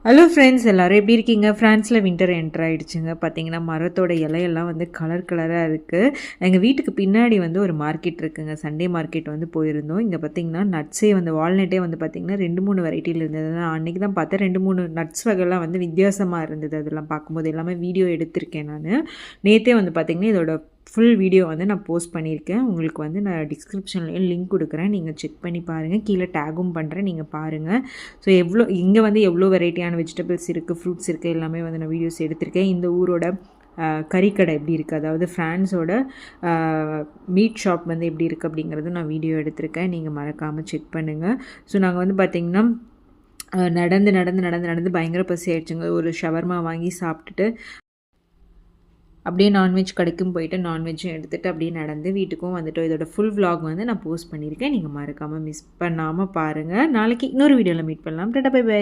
Hello friends, எல்லோரும் எப்படி இருக்கீங்க? ஃப்ரான்ஸில் வின்டர் என்டர் ஆகிடுச்சுங்க. பார்த்தீங்கன்னா மரத்தோட இலையெல்லாம் வந்து கலர் கலராக இருக்குது. எங்கள் வீட்டுக்கு பின்னாடி வந்து ஒரு மார்க்கெட் இருக்குங்க. சண்டே மார்க்கெட் வந்து போயிருந்தோம். இங்கே பார்த்தீங்கன்னா நட்ஸே வந்து வால்நட்டே வந்து பார்த்திங்கன்னா 2-3 வெரைட்டியில் இருந்தது. நான் அன்றைக்கி தான் பார்த்தேன். 2-3 நட்ஸ் வகைலாம் வந்து வித்தியாசமாக இருந்தது. அதெல்லாம் பார்க்கும்போது எல்லாமே வீடியோ எடுத்திருக்கேன் நான். நேற்றே வந்து பார்த்திங்கன்னா இதோட ஃபுல் வீடியோ வந்து நான் போஸ்ட் பண்ணியிருக்கேன். உங்களுக்கு வந்து நான் டிஸ்கிரிப்ஷன்லேயும் லிங்க் கொடுக்குறேன். நீங்கள் செக் பண்ணி பாருங்கள். கீழே டேகும் பண்ணுறேன், நீங்கள் பாருங்கள். ஸோ இங்கே வந்து எவ்வளோ வெரைட்டியான வெஜிடபிள்ஸ் இருக்குது, ஃப்ரூட்ஸ் இருக்குது, எல்லாமே வந்து நான் வீடியோஸ் எடுத்திருக்கேன். இந்த ஊரோட கறிக்கடை எப்படி இருக்குது, அதாவது ஃப்ரான்ஸோட மீட் ஷாப் வந்து எப்படி இருக்குது அப்படிங்கிறதும் நான் வீடியோ எடுத்திருக்கேன். நீங்கள் மறக்காமல் செக் பண்ணுங்கள். ஸோ நாங்கள் வந்து பார்த்திங்கன்னா நடந்து நடந்து நடந்து நடந்து பயங்கர பசி ஆயிடுச்சுங்க. ஒரு ஷவர்மா வாங்கி சாப்பிட்டுட்டு அப்படியே நான்வெஜ் கடைக்கும் போயிட்டு நான்வெஜ்ஜும் எடுத்துகிட்டு அப்படியே நடந்து வீட்டுக்கும் வந்துட்டோம். இதோட ஃபுல் விலாக் வந்து நான் போஸ்ட் பண்ணியிருக்கேன். நீங்கள் மறக்காமல் மிஸ் பண்ணாமல் பாருங்கள். நாளைக்கு இன்னொரு வீடியோவில் மீட் பண்ணலாம். டாடா, பை பை.